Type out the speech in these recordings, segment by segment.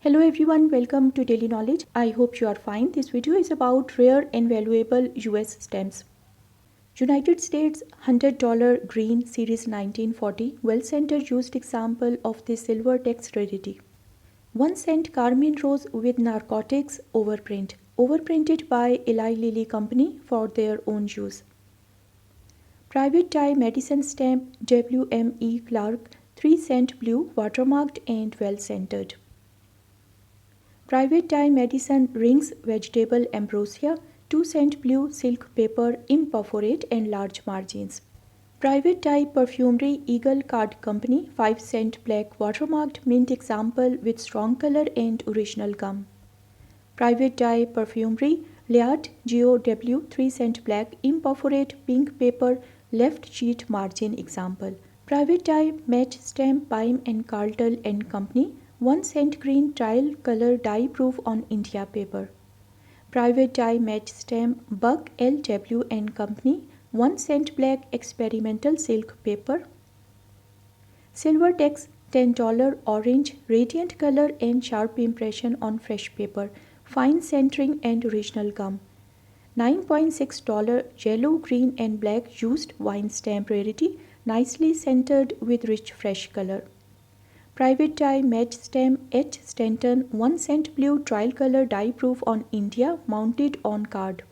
Hello everyone, welcome to Daily Knowledge. I hope you are fine. This video is about rare and valuable US stamps. United States $100 green series 1940 well-centered used example of the silver tax rarity. 1 cent carmine rose with narcotics overprint. Overprinted by Eli Lilly Company for their own use. Private tie medicine stamp WME Clark 3 cent blue watermarked and well-centered. Private tie medicine rings vegetable ambrosia 2 cent blue silk paper imperforate and large margins. Private tie perfumery Eagle Card Company 5 cent black watermarked mint example with strong color and original gum. Private tie perfumery Liat GOW 3 cent black imperforate pink paper left sheet margin example. Private tie match stamp Pime and Carlton and Company 1 cent green trial color dye proof on India paper. Private tie match stamp Buck LW and Company 1 cent black experimental silk paper. Silver tax $10 orange radiant color and sharp impression on fresh paper, fine centering and original gum. $9.6 yellow, green and black used wine stamp rarity, nicely centered with rich fresh color. Private tie match stamp H. Stanton 1 cent blue trial color dye proof on India mounted on card.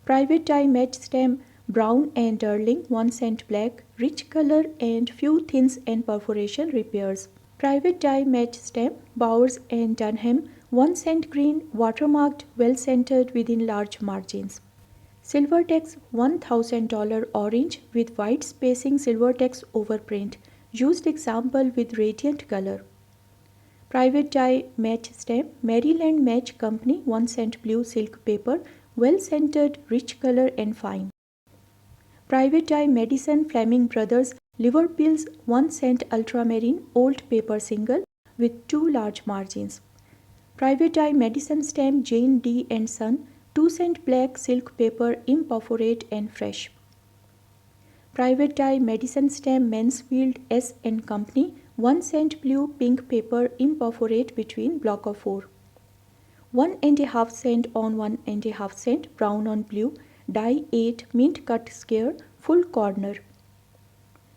Private tie match stamp Brown and Darling 1 cent black rich color and few thins and perforation repairs. Private tie match stamp Bowers and Dunham 1 cent green watermarked well centered within large margins. Silver tax $1,000 orange with white spacing silver tax overprint. Used example with radiant color. Private tie match stamp Maryland Match Company 1 cent blue silk paper well centered rich color and fine. Private tie Medicine Fleming Brothers liver pills 1 cent ultramarine old paper single with 2 large margins. Private tie Medicine stamp Jane D and Son 2 cent black silk paper imperforate and fresh. Private tie medicine stamp Mansfield S and Company 1 cent blue pink paper imperforate between block of 4. 1.5 cent on 1.5 cent brown on blue die 8 mint cut square full corner.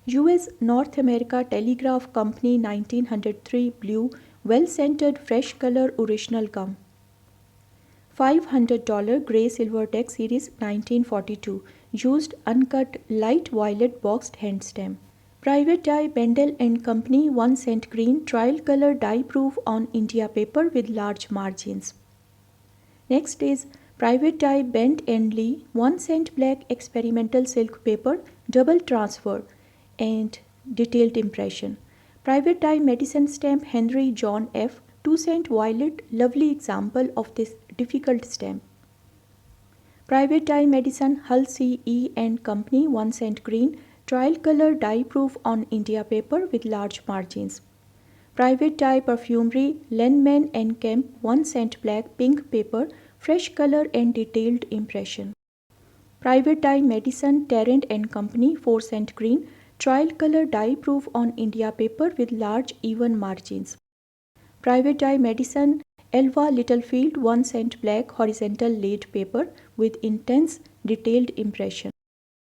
US North America Telegraph Company 1903 blue well centered fresh color original gum. $500 Grey Silver Tax Series 1942 used uncut light violet boxed hand stamp. Private tie Bendel and Company 1 cent green trial color dye proof on India paper with large margins. Next is private tie Bent and Lee 1 cent black experimental silk paper double transfer and detailed impression. Private tie medicine stamp Henry John F 2 cent violet lovely example of this difficult stamp. Private tie medicine Hull C. E. and Company 1 cent green trial color dye proof on India paper with large margins. Private tie perfumery Lenman and Kemp 1 cent black pink paper fresh color and detailed impression. Private tie medicine Tarrant and Company 4 cent green trial color dye proof on India paper with large even margins. Private tie medicine Elva Littlefield 1 cent black horizontal laid paper with intense detailed impression.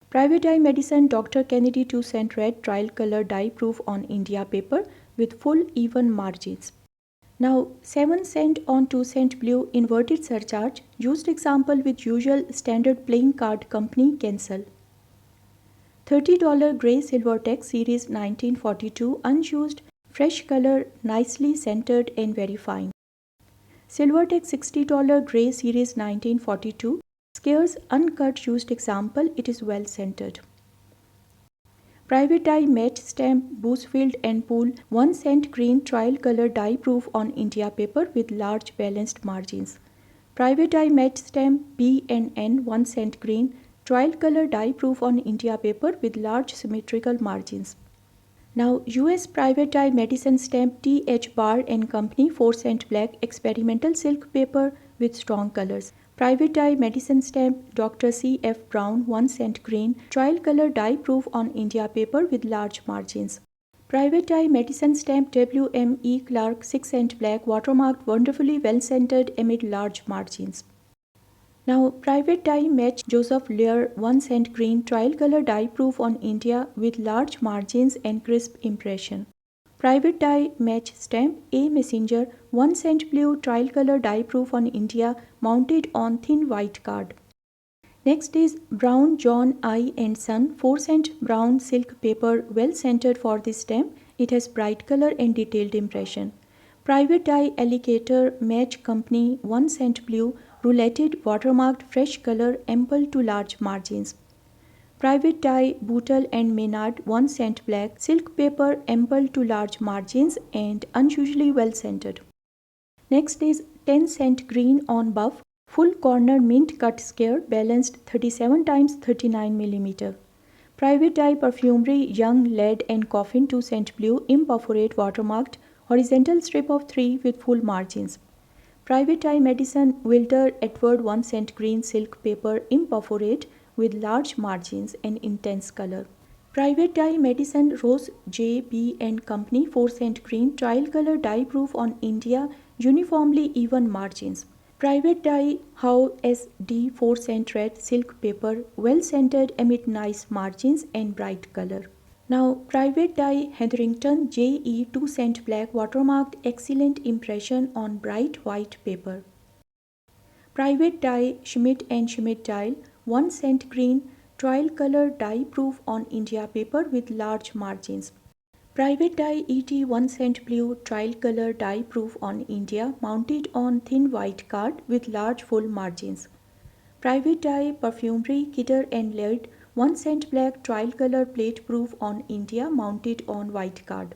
Private eye medicine Dr. Kennedy 2 cent red trial color dye proof on India paper with full even margins. Now 7 cent on 2 cent blue inverted surcharge used example with usual standard playing card company cancel. $30 Grey Silver Tax Series 1942 unused fresh color nicely centered and very fine. Silver tax $60 Grey Series 1942 scarce uncut used example it is well centered. Private tie match stamp Boosfield and Pool 1 cent green trial color dye proof on India paper with large balanced margins. Private tie match stamp B and N 1 cent green trial color dye proof on India paper with large symmetrical margins. Now US private tie medicine stamp T. H. Barr and Company 4 cent black experimental silk paper with strong colors. Private tie medicine stamp Dr. C. F. Brown 1 cent green trial color dye proof on India paper with large margins. Private dye medicine stamp WME Clark 6 cent black watermarked wonderfully well scented amid large margins. Now, private dye match Joseph Lear 1 cent green trial color dye proof on India with large margins and crisp impression. Private dye match stamp A Messenger 1 cent blue trial color dye proof on India mounted on thin white card. Next is Brown John I and Son 4 cent brown silk paper well centered for this stamp. It has bright color and detailed impression. Private dye alligator match company 1 cent blue rouletted watermarked fresh color ample to large margins. Private dye Bootle and Maynard 1 cent black silk paper ample to large margins and unusually well scented. Next is 10 cent green on buff full corner mint cut square balanced 37 times 39 mm. Private dye Perfumery Young Lead and Coffin 2 cent blue imperforate watermarked horizontal strip of 3 with full margins. Private dye Medicine Wilder Edward 1 cent green silk paper imperforate with large margins and intense color. Private dye Medicine Rose J. B. and Company 4 cent green trial color dye proof on India uniformly even margins. Private dye Howe SD 4 cent red silk paper well scented amid nice margins and bright color. Now, private dye Hetherington JE 2 cent black watermarked excellent impression on bright white paper. Private dye Schmidt and Schmidt dial 1 cent green trial color dye proof on India paper with large margins. Private dye ET 1 cent blue trial color dye proof on India mounted on thin white card with large full margins. Private dye Perfumery Kidder and Laird 1 cent black trial color plate proof on India mounted on white card.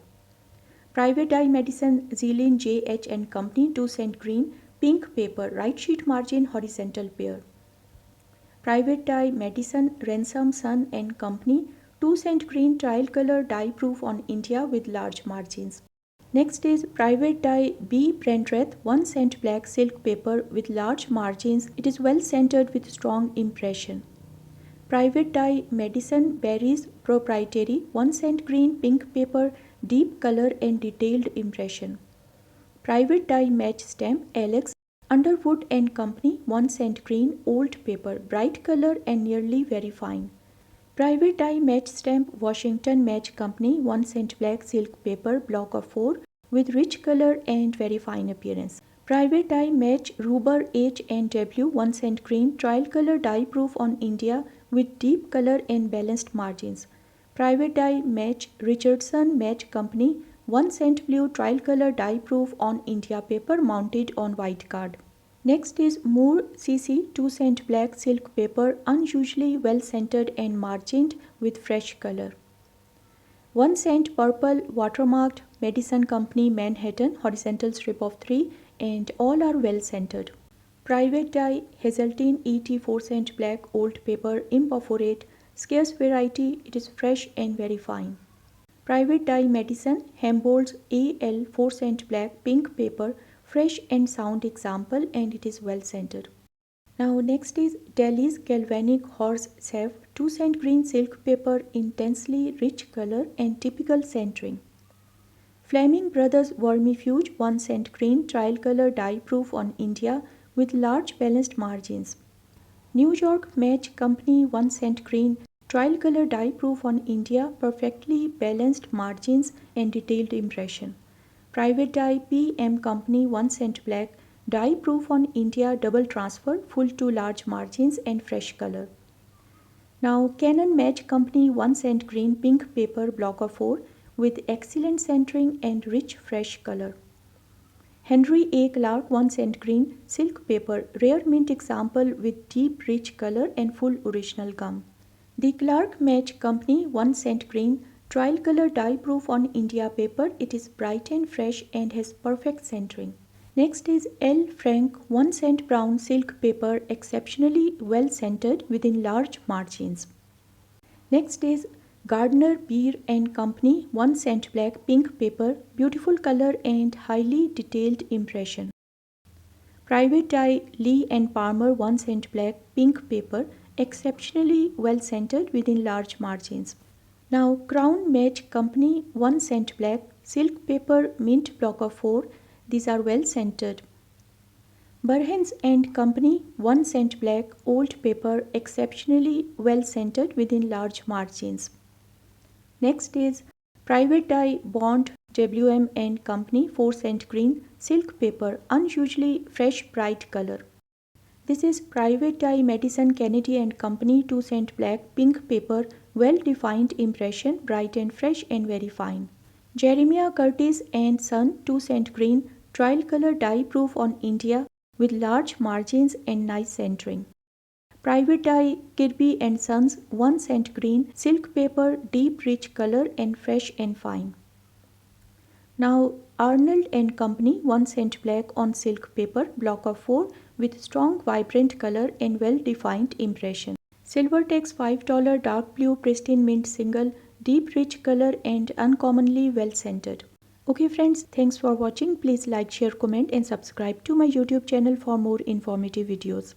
Private dye Medicine Zealand JH and Company 2 cent green pink paper right sheet margin horizontal pair. Private dye Medicine Ransom Son and Company 2 cent green trial color dye proof on India with large margins. Next is private dye B Brandreth 1 cent black silk paper with large margins. It is well centered with strong impression. Private dye Medicine Berries Proprietary 1 cent green pink paper deep color and detailed impression. Private dye match stamp Alex Underwood and Company 1 cent green old paper bright color and nearly very fine. Private dye match stamp Washington Match Company 1 cent black silk paper block of 4 with rich color and very fine appearance. Private dye match Ruber H&W 1 cent green trial color dye proof on India with deep color and balanced margins. Private dye match Richardson Match Company 1 cent blue trial color dye proof on India paper mounted on white card. Next is Moore CC 2 cent black silk paper unusually well centered and margined with fresh color. 1 cent purple watermarked Medicine Company Manhattan horizontal strip of 3 and all are well centered. Private dye Hazeltine ET 4 cent black old paper imperforate scarce variety. It is fresh and very fine. Private dye Medicine Hambold's AL 4 cent black pink paper fresh and sound example and it is well centered. Now next is Delhi's Galvanic Horse Saf 2 cent green silk paper intensely rich color and typical centering. Fleming Brothers Vermifuge 1 cent green trial color dye proof on India with large balanced margins. New York Match Company 1 cent green trial color dye proof on India perfectly balanced margins and detailed impression. Private dye PM Company 1 cent black dye proof on India double transfer full to large margins and fresh color. Now Canon Match Company 1 cent green pink paper block of 4 with excellent centering and rich fresh color. Henry A. Clark 1 cent green silk paper rare mint example with deep rich color and full original gum. The Clark Match Company 1 cent green trial color dye proof on India paper. It is bright and fresh and has perfect centering. Next is L. Frank 1 cent brown silk paper exceptionally well centered within large margins. Next is Gardner Beer and Company 1 cent black pink paper beautiful color and highly detailed impression. Private dye Lee and Palmer 1 cent black pink paper exceptionally well centered within large margins. Now Crown Match Company 1 cent black, silk paper mint block of 4, these are well scented. Burhans and Company 1 cent black, old paper, exceptionally well scented within large margins. Next is Private Dye Bond WM and Company 4 cent green, silk paper, unusually fresh bright color. This is Private Dye Medicine Kennedy and Company 2 cent black, pink paper, well defined impression, bright and fresh and very fine. Jeremiah Curtis and Son 2 cent green, trial color dye proof on India with large margins and nice centering. Private Dye Kirby and Sons 1 cent green, silk paper, deep rich color and fresh and fine. Now Arnold and Company 1 cent black on silk paper, block of 4 with strong vibrant color and well defined impression. Silvertex $5 dark blue pristine mint single, deep rich color and uncommonly well scented. Okay friends, thanks for watching. Please like, share, comment and subscribe to my YouTube channel for more informative videos.